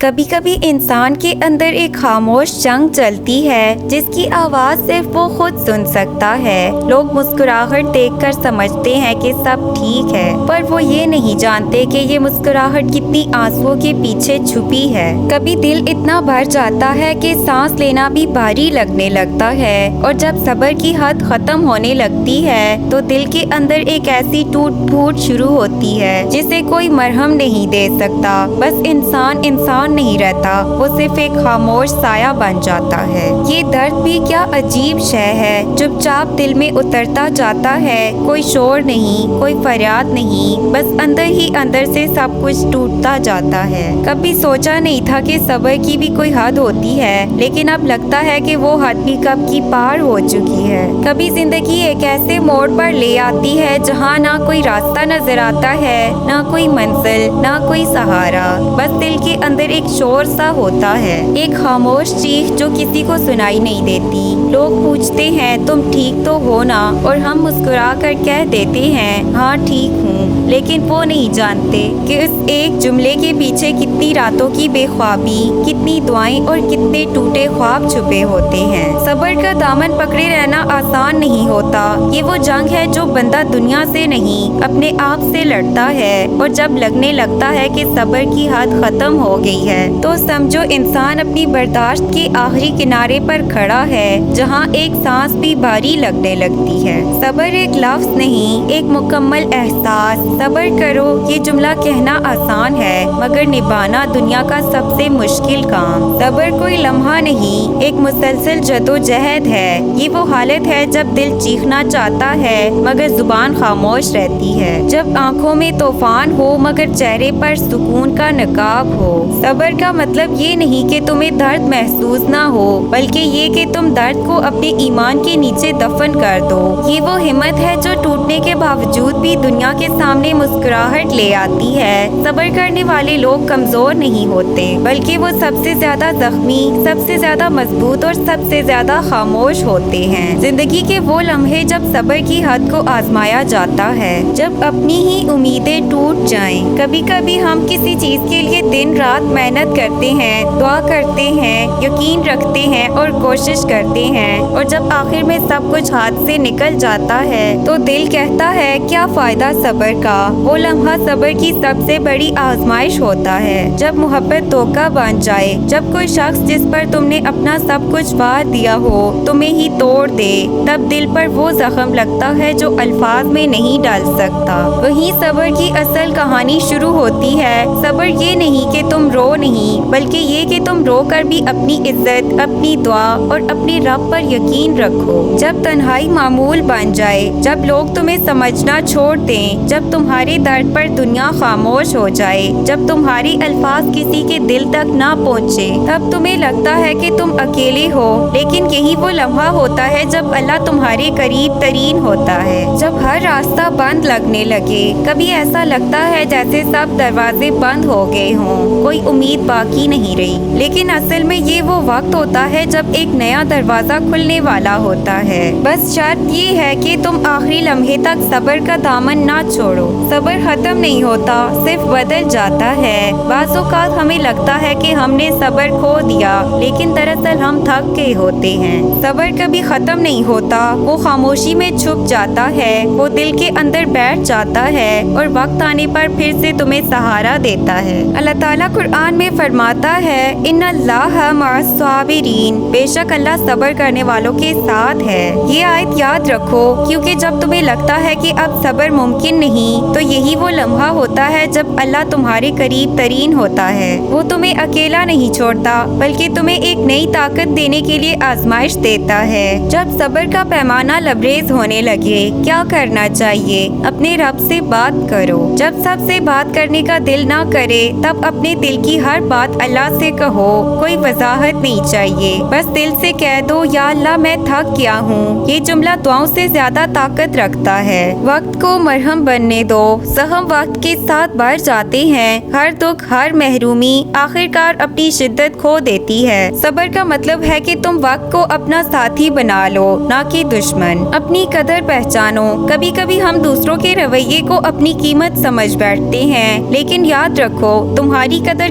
کبھی کبھی انسان کے اندر ایک خاموش جنگ چلتی ہے جس کی آواز صرف وہ خود سن سکتا ہے۔ لوگ مسکراہٹ دیکھ کر سمجھتے ہیں کہ سب ٹھیک ہے، پر وہ یہ نہیں جانتے کہ یہ مسکراہٹ کتنی آنسوؤں کے پیچھے چھپی ہے۔ کبھی دل اتنا بھر جاتا ہے کہ سانس لینا بھی بھاری لگنے لگتا ہے، اور جب صبر کی حد ختم ہونے لگتی ہے تو دل کے اندر ایک ایسی ٹوٹ پھوٹ شروع ہوتی ہے جسے کوئی مرہم نہیں دے سکتا۔ بس انسان نہیں رہتا، وہ صرف ایک خاموش سایہ بن جاتا ہے۔ یہ درد بھی کیا عجیب شے ہے، چپ چاپ دل میں اترتا جاتا ہے، کوئی شور نہیں، کوئی فریاد نہیں، بس اندر ہی اندر سے سب کچھ ٹوٹتا جاتا ہے۔ کبھی سوچا نہیں تھا کہ صبر کی بھی کوئی حد ہوتی ہے، لیکن اب لگتا ہے کہ وہ حد بھی کب کی پار ہو چکی ہے۔ کبھی زندگی ایک ایسے موڑ پر لے آتی ہے جہاں نہ کوئی راستہ نظر آتا ہے، نہ کوئی منزل، نہ کوئی سہارا، بس دل کے اندر ایک شور سا ہوتا ہے، ایک خاموش چیخ جو کسی کو سنائی نہیں دیتی۔ لوگ پوچھتے ہیں تم ٹھیک تو ہو نا، اور ہم مسکرا کر کہہ دیتے ہیں ہاں ٹھیک ہوں، لیکن وہ نہیں جانتے کہ اس ایک جملے کے پیچھے کتنی راتوں کی بے خوابی، کتنی دعائیں اور کتنے ٹوٹے خواب چھپے ہوتے ہیں۔ صبر کا دامن پکڑے رہنا آسان نہیں ہوتا، یہ وہ جنگ ہے جو بندہ دنیا سے نہیں اپنے آپ سے لڑتا ہے، اور جب لگنے لگتا ہے کہ صبر کی حد ختم ہو گئی ہے تو سمجھو انسان اپنی برداشت کے آخری کنارے پر کھڑا ہے، جہاں ایک سانس بھی بھاری لگنے لگتی ہے۔ صبر ایک لفظ نہیں، ایک مکمل احساس۔ صبر کرو یہ جملہ کہنا آسان ہے، مگر نبھانا دنیا کا سب سے مشکل کام۔ صبر کوئی لمحہ نہیں، ایک مسلسل جدوجہد ہے۔ یہ وہ حالت ہے جب دل چیخنا چاہتا ہے مگر زبان خاموش رہتی ہے، جب آنکھوں میں طوفان ہو مگر چہرے پر سکون کا نقاب ہو۔ صبر کا مطلب یہ نہیں کہ تمہیں درد محسوس نہ ہو، بلکہ یہ کہ تم درد کو اپنے ایمان کے نیچے دفن کر دو۔ یہ وہ ہمت ہے جو ٹوٹنے کے باوجود بھی دنیا کے سامنے مسکراہٹ لے آتی ہے۔ صبر کرنے والے لوگ کمزور نہیں ہوتے، بلکہ وہ سب سے زیادہ زخمی، سب سے زیادہ مضبوط اور سب سے زیادہ خاموش ہوتے ہیں۔ زندگی کے وہ لمحے جب صبر کی حد کو آزمایا جاتا ہے، جب اپنی ہی امیدیں ٹوٹ جائیں۔ کبھی کبھی ہم کسی چیز کے لیے دن رات محنت کرتے ہیں، دعا کرتے ہیں، یقین رکھتے ہیں اور کوشش کرتے ہیں، اور جب آخر میں سب کچھ ہاتھ سے نکل جاتا ہے تو دل کہتا ہے کیا فائدہ صبر کا۔ وہ لمحہ صبر کی سب سے بڑی آزمائش ہوتا ہے، جب محبت دھوکہ بن جائے، جب کوئی شخص جس پر تم نے اپنا سب کچھ وار دیا ہو تمہیں ہی توڑ دے، تب دل پر وہ زخم لگتا ہے جو الفاظ میں نہیں ڈال سکتا۔ وہیں صبر کی اصل کہانی شروع ہوتی ہے۔ صبر یہ نہیں کہ تم رو نہیں، بلکہ یہ کہ تم رو کر بھی اپنی عزت، اپنی دعا اور اپنے رب پر یقین رکھو۔ جب تنہائی معمول بن جائے، جب لوگ تمہیں سمجھنا چھوڑ دیں، جب تمہارے درد پر دنیا خاموش ہو جائے، جب تمہاری الفاظ کسی کے دل تک نہ پہنچے، تب تمہیں لگتا ہے کہ تم اکیلے ہو، لیکن یہی وہ لمحہ ہوتا ہے جب اللہ تمہارے قریب ترین ہوتا ہے۔ جب ہر راستہ بند لگنے لگے، کبھی ایسا لگتا ہے جیسے سب دروازے بند ہو گئے ہوں، کوئی امید باقی نہیں رہی، لیکن اصل میں یہ وہ وقت ہوتا ہے جب ایک نیا دروازہ کھلنے والا ہوتا ہے۔ بس شرط یہ ہے کہ تم آخری لمحے تک صبر کا دامن نہ چھوڑو۔ صبر ختم نہیں ہوتا، صرف بدل جاتا ہے۔ بعض اوقات ہمیں لگتا ہے کہ ہم نے صبر کھو دیا، لیکن دراصل ہم تھک گئے ہوتے ہیں۔ صبر کبھی ختم نہیں ہوتا، وہ خاموشی میں چھپ جاتا ہے، وہ دل کے اندر بیٹھ جاتا ہے، اور وقت آنے پر پھر سے تمہیں سہارا دیتا ہے۔ اللہ تعالیٰ قرآن میں فرماتا ہے ان اللہ مع الصابرین، بے شک اللہ صبر کرنے والوں کے ساتھ ہے۔ یہ آیت یاد رکھو، کیونکہ جب تمہیں لگتا ہے کہ اب صبر ممکن نہیں، تو یہی وہ لمحہ ہوتا ہے جب اللہ تمہارے قریب ترین ہوتا ہے۔ وہ تمہیں اکیلا نہیں چھوڑتا، بلکہ تمہیں ایک نئی طاقت دینے کے لیے آزمائش دیتا ہے۔ جب صبر کا پیمانہ لبریز ہونے لگے، کیا کرنا چاہیے؟ اپنے رب سے بات کرو۔ جب سب سے بات کرنے کا دل نہ کرے، تب اپنے دل کی ہر بات اللہ سے کہو، کوئی وضاحت نہیں چاہیے، بس دل سے کہہ دو یا اللہ میں تھک گیا ہوں۔ یہ جملہ دعاؤں سے زیادہ طاقت رکھتا ہے۔ وقت کو مرہم بننے دو، زخم وقت کے ساتھ بڑھ جاتے ہیں، ہر دکھ، ہر محرومی آخر کار اپنی شدت کھو دیتی ہے۔ صبر کا مطلب ہے کہ تم وقت کو اپنا ساتھی بنا لو، نہ کہ دشمن۔ اپنی قدر پہچانو۔ کبھی کبھی ہم دوسروں کے رویے کو اپنی قیمت سمجھ بیٹھتے ہیں، لیکن یاد رکھو تمہاری قدر